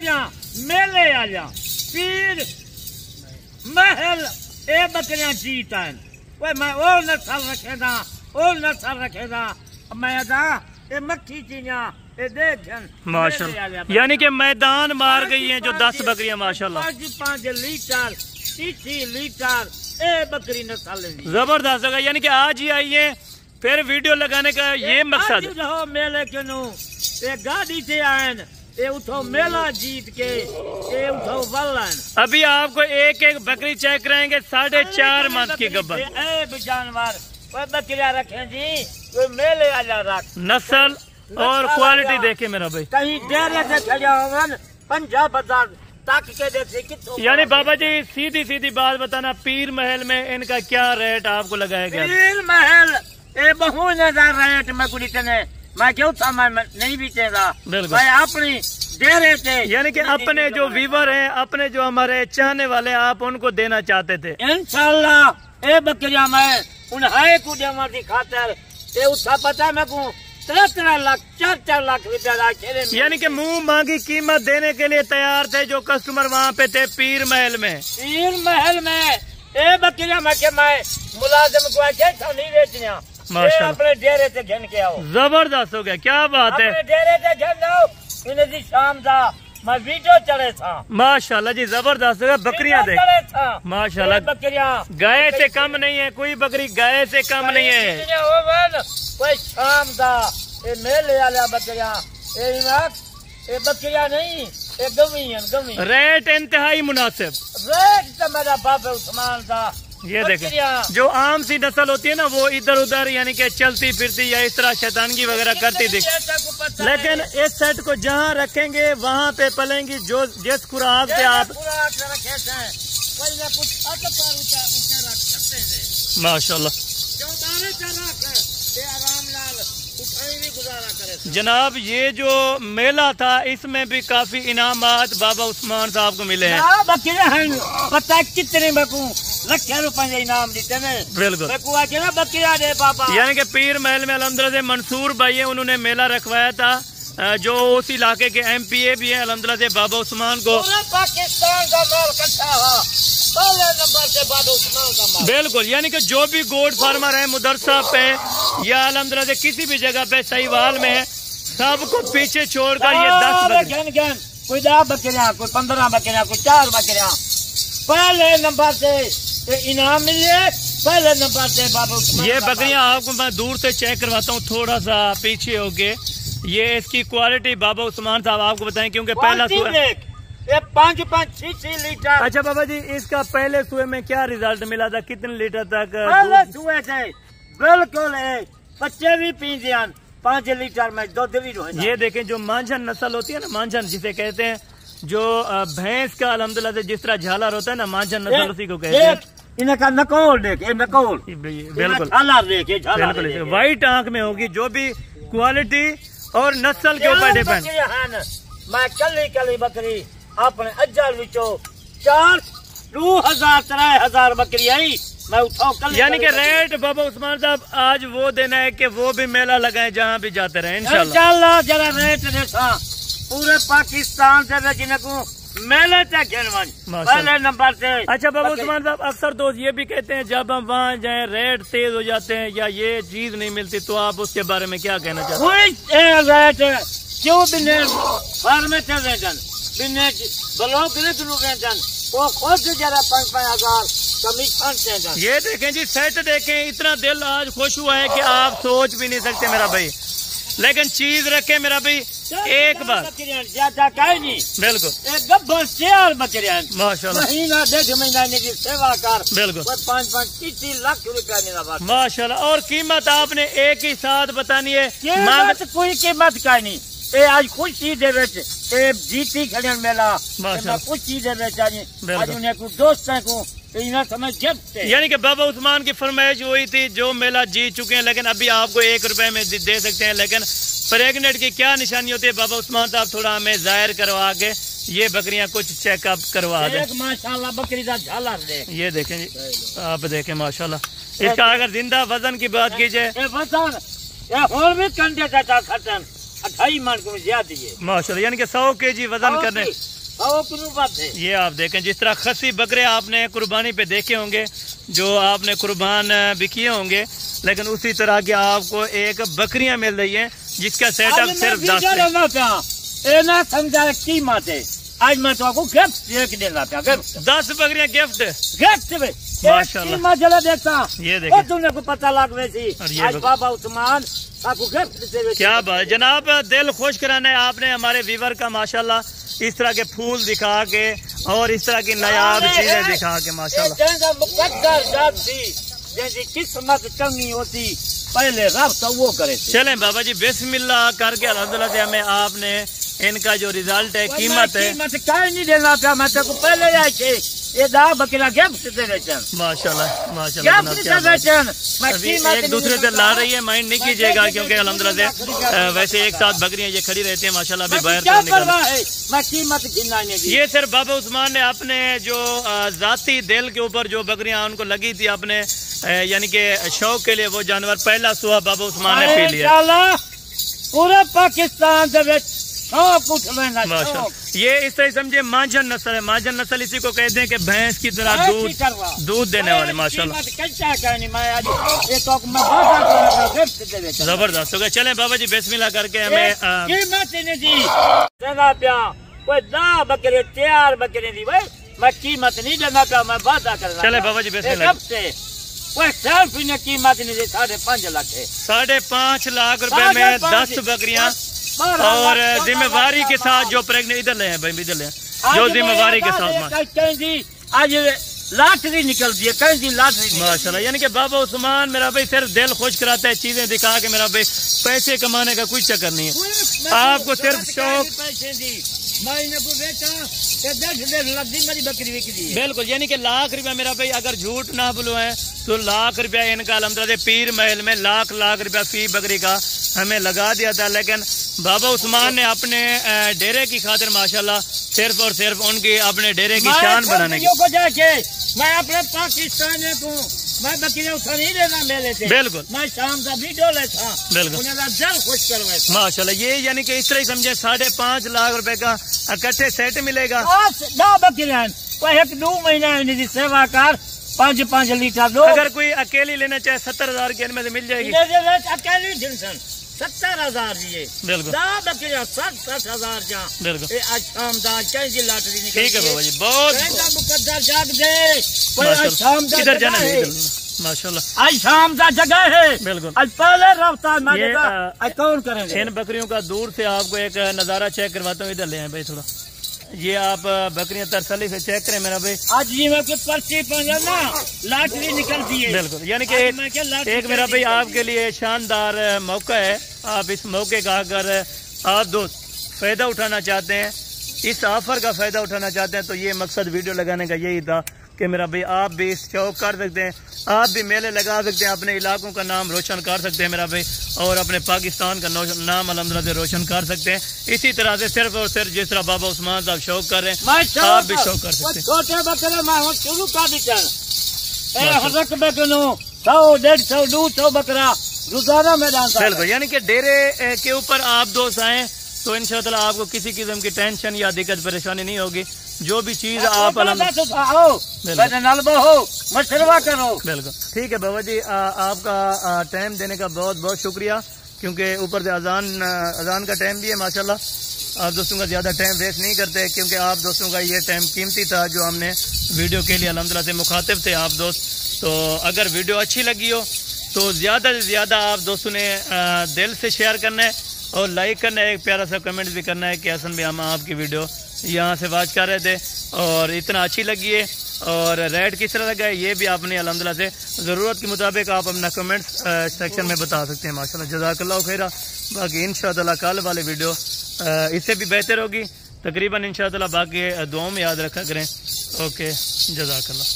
मेले आ जा पीर महल ए बकरियां जीत हैं वो मैं ओ नस्ल रखेदा मैं दा ए मक्खी चीनिया ए देखन माशाल्लाह यानी कि मैदान मार गई हैं जो 10 बकरियां माशाल्लाह 5 लीटर 30 लीटर ए बकरी नस्ल जबरदस्त है। यानी कि आज ही आई है फिर वीडियो लगाने का ये मकसद है मेले के नु ए गाड़ी से आयन ये उठो मेला जीत के ये उठो वलन। अभी आपको एक एक बकरी चेक कराएंगे 4.5 मंथ की गब्बर जानवर कोई बकरियां रखे जी कोई मेले आ जा रख नस्ल और क्वालिटी देखे मेरा भाई कहीं डेरे से खड़े होवन पंजाब बाजार तक के देखे कितो। यानी बाबा जी सीधी सीधी बात बताना पीर महल में इनका क्या रेट आपको लगाया गया? पीर महल ये बहुत ज्यादा रेट में कुछ ने मैं क्यों था मैं नहीं बीतेगा मैं अपनी डेरे थे। यानी कि अपने जो व्यूवर हैं अपने जो हमारे चाहने वाले आप उनको देना चाहते थे इंशाल्लाह ए बकरियां मैं उन हाय को देवा की खातर ये उठा पता मैं को 3 लाख 4 लाख रुपया यानी कि मुंह मांगी कीमत देने के लिए तैयार थे जो कस्टमर वहाँ पे थे पीर महल में। पीर महल में ए बकरियां मैं मुलाजिम को नहीं बेचनिया अपने डेरे से घन के आओ। जबरदस्त हो गया क्या बात है डेरे से घन आओ इन्हें जी शाम था मैं वीडियो चले था माशाल्लाह जी जबरदस्त हो गया। बकरियां देख माशाल्लाह बकरियां गाय से कम नहीं है कोई बकरी गाय से कम नहीं है। कोई शाम था ये मेले वाला बकरियां ये बकरियां नहीं ये गमी रेट इंतहाई मुनासिब रेट तो मेरा बाप उस्मान था। ये देखें जो आम सी नस्ल होती है ना वो इधर उधर यानी कि चलती फिरती या इस तरह शैतानगी वगैरह करती दिख लेकिन इस सेट को जहाँ रखेंगे वहाँ पे पलेंगी जो जिस खुराक से आप माशाल्लाह जनाब ये जो मेला था इसमें भी काफी इनामात बाबा उस्मान साहब को मिले हैं। पता कितने लाखों रुपए इनाम देते हैं बिल्कुल बकरिया दे बाबा। यानी कि पीर महल में अल्हम्दुलिल्लाह से मंसूर भाई है उन्होंने मेला रखवाया था जो उस इलाके के MPA भी है अल्हम्दुलिल्लाह से बाबा उस्मान को पाकिस्तान का माल इकट्ठा है पहले नंबर से बाबा उस्मान का माल बिल्कुल। यानी कि जो भी गोड फार्मर है मुदरसा पे या अल्हम्दुलिल्लाह से किसी भी जगह पे सहीवाल में है सबको पीछे छोड़कर ये 10 कोई 10 बकरियां कोई 15 बकरियां कोई 4 बकरियां पहले नंबर से इनाम मिले पहले नंबर से बाबा उस्मान। ये बकरियां आपको मैं दूर से चेक करवाता हूँ थोड़ा सा पीछे होके ये इसकी क्वालिटी बाबा उस्मान साहब आपको बताएं क्योंकि पहला ये 5-6 लीटर। अच्छा बाबा जी इसका पहले सुए में क्या रिजल्ट मिला था कितने लीटर तक? पहले सुए थे बिल्कुल बच्चे भी पी दिया 5 लीटर में दूध भी। ये देखें जो मांझन नस्ल होती है ना मांझन जिसे कहते हैं जो भैंस का अल्हम्दुलिल्लाह से जिस तरह झालर होता है ना मांझन नस्ल उसी को कहते हैं। इनका नकोल देख नकोल बिल्कुल व्हाइट आंख में होगी जो भी क्वालिटी और नस्ल के ऊपर डिपेंड। मैं कली बकरी अपने अज्जल विचो 4-2000-3000 बकरी आई मैं उठाओ यानी कि रेट बाबा उस्मान साहब आज वो देना है कि वो भी मेला लगाए जहाँ भी जाते रहे इंशाल्लाह। जरा रेट देखा पूरे पाकिस्तान से जिनको मेले तक पहले नंबर से। अच्छा बाबा उस्मान साहब अक्सर दोस्त ये भी कहते हैं जब हम वहाँ जाए रेट तेज हो जाते हैं या ये चीज नहीं मिलती तो आप उसके बारे में क्या कहना चाहते हैं? क्यों वो खुद जरा 5-5 कमीशन। ये देखें जी सेट देखें इतना दिल आज खुश हुआ है कि आप सोच भी नहीं सकते मेरा भाई लेकिन चीज रखे मेरा भाई एक बार ज्यादा कहीं नहीं बिल्कुल एक गब्बर 4 बकरियां माशाल्लाह महीना 1.5 महीना की सेवा कर बिल्कुल 5-5-30 लाख रुपया माशाल्लाह। और कीमत आपने एक ही साथ बतानी है कोई कीमत का नहीं आज खुशी दे जीती खड़न मेला खुशी दे दोस्त को समझ यानी कि बाबा उस्मान की फरमाइश हुई थी जो मेला जीत चुके हैं लेकिन अभी आपको 1 रुपए में दे सकते हैं लेकिन प्रेगनेंट की क्या निशानी होती है बाबा उस्मान साहब थोड़ा हमें जाहिर करवा के ये बकरियां कुछ चेकअप करवा दे। माशाल्लाह बकरी का झालर दे ये देखें जी आप देखें माशाल्लाह इसका अगर जिंदा वजन की बात की जाए 28 मन को ज्यादा है माशाल्लाह, यानी कि 100 kg वजन करने। ये आप देखें, जिस तरह खसी बकरे आपने कुर्बानी पे देखे होंगे, जो आपने कुर्बान भी किए होंगे, लेकिन उसी तरह की आपको एक बकरियां मिल रही हैं जिसका सेटअप सिर्फ 10 कीमत है। आज मैं तो आपको गिफ्ट देना था, 10 बकरियां गिफ्ट माशाल्लाह। चला देखता ये देखो, तुमने को पता लग वैसी आज बाबा उस्मान आपको गिफ्ट दे। क्या बात जनाब, दिल खुश कराना है आपने हमारे व्यूअर का माशाल्लाह, इस तरह के फूल दिखा के और इस तरह की नायाब चीजें दिखा के माशाल्लाह। जैसी किस्मत चंगी होती पहले रब तो वो करे। चलें बाबा जी, बिस्मिल्लाह करके अल्हम्दुलिल्लाह से हमें आपने इनका जो रिजल्ट है, कीमत है, कहीं नहीं देना था। मैं तेको पहले आए थे ये दा बकरा गिफ्ट दे बेचन माशाल्लाह माशाल्लाह। एक दूसरे से ला रही है, माइंड नहीं कीजिएगा, क्योंकि अल्हम्दुलिल्लाह से वैसे एक साथ बकरियां ये खड़ी रहती है माशाल्लाह। अभी बाहर ये सिर्फ बाबा उस्मान ने अपने जो जाती दिल के ऊपर जो बकरियां उनको लगी थी अपने यानी कि शौक के लिए, वो जानवर पहला सुहा बाबा उस्मान ने पी लिया। पूरे पाकिस्तान माशाल्लाह। ये इस तरह समझे मांझन नस्ल है। मांझन नस्ल इसी को कहते हैं कि भैंस की तरह दूध देने वाले माशाल्लाह। जबरदस्त हो गया। चले बाबा जी बिस्मिल्लाह करके हमें कोई 10 बकरे 4 बकरे दी भाई मैं कीमत नहीं देना पाया, मैं वादा करना। चले बाबा जी बिस्मिल्लाह। कोई सिर्फ इन्हें कीमत नहीं दी, 5.5 लाख है। 5.5 लाख रुपए में 10 बकरियां और जिम्मेवारी के साथ जो प्रेगनेंट इधर ले हैं भाई, इधर ले जो जिम्मेवारी के साथ आज लॉटरी निकल दी है, कहीं दी लॉटरी माशाल्लाह। यानी कि बाबा उस्मान मेरा भाई सिर्फ दिल खुश कराता है, चीजें दिखा के मेरा भाई पैसे कमाने का कोई चक्कर नहीं है, आपको सिर्फ शौक। बिल्कुल, यानी कि लाख रुपया मेरा भाई अगर झूठ ना बुलवाए तो लाख रुपया इनका अल्हम्दुलिल्लाह पीर महल में लाख रुपया फी बकरी का हमें लगा दिया था। लेकिन बाबा उस्मान ने अपने डेरे की खातिर माशाल्लाह सिर्फ और सिर्फ उनकी अपने डेरे की शान बनाने की मैं अपने पाकिस्तान को मैं बकरियां उठा नहीं देना मेरे थे। बिल्कुल, मैं शाम का वीडियो लेता बिल्कुल दिल खुश करवाए माशाल्लाह। ये यानी कि इस तरह ही समझे 5.5 लाख रुपए का इकट्ठे सेट मिलेगा। 10 बकरियां कोई 1-2 महीने सेवा कर 5 लीटर दो। अगर कोई अकेली लेना चाहे 70,000 के इनमें से मिल जाएगी। अकेली 70,000 दिए। बिल्कुल 60,000 बिल्कुल। शाम लॉटरी ठीक है बाबा जी, बहुत मुकद्दर जाग दे शाम इधर जाना माशाल्लाह। आज शाम का जगह है। बिल्कुल, आज पहले रफ्तार कौन करेंगे। इन बकरियों का दूर से आपको एक नजारा चेक करवाता हूँ, इधर ले आए भाई थोड़ा। ये आप बकरियां तरसली से चेक करें मेरा भाई। आज जी मैं कुछ पर्ची ना लॉटरी निकलती है। बिल्कुल, यानी कि एक मेरा भाई आपके लिए शानदार मौका है। आप इस मौके का अगर आप दोस्त फायदा उठाना चाहते हैं, इस ऑफर का फायदा उठाना चाहते हैं, तो ये मकसद वीडियो लगाने का यही था कि मेरा भाई आप भी इस शौक कर सकते हैं, आप भी मेले लगा सकते हैं, अपने इलाकों का नाम रोशन कर सकते हैं मेरा भाई, और अपने पाकिस्तान का नाम अल्हम्दुलिल्लाह से रोशन कर सकते हैं। इसी तरह से सिर्फ और सिर्फ जिस तरह बाबा उस्मान साहब शौक कर रहे हैं, आप भी शौक कर सकते हैं। छोटे बकरे मैं शुरू कर दी 100, 150, 200 बकरा रोजाना मैदान। बिल्कुल, यानी कि डेरे के ऊपर आप दोस्त आए तो इंशाअल्लाह आपको किसी किस्म की टेंशन या दिक्कत परेशानी नहीं होगी। जो भी चीज आप मशरवा करो। बिल्कुल ठीक है बाबा जी, आपका टाइम देने का बहुत बहुत शुक्रिया, क्योंकि ऊपर से अजान का टाइम भी है माशाल्लाह। आप दोस्तों का ज्यादा टाइम वेस्ट नहीं करते, क्योंकि आप दोस्तों का ये टाइम कीमती था जो हमने वीडियो के लिए अल्हम्दुलिल्लाह से मुखातिब थे आप दोस्त। तो अगर वीडियो अच्छी लगी हो तो ज्यादा से ज्यादा आप दोस्तों ने दिल से शेयर करना है और लाइक करना है, एक प्यारा सा कमेंट भी करना है कि हसन भाई हम आपकी वीडियो यहाँ से वॉच कर रहे थे और इतना अच्छी लगी है, और रेट किस तरह लगा है ये भी आपने अल्हम्दुलिल्लाह से ज़रूरत के मुताबिक आप अपना कमेंट्स सेक्शन में बता सकते हैं माशाल्लाह। जज़ाकल्लाह खैरा। बाकी इंशाअल्लाह कल वाले वीडियो इससे भी बेहतर होगी तकरीबन इंशाअल्लाह। बाकी दुआओं में याद रखा करें। ओके, जज़ाकल्लाह।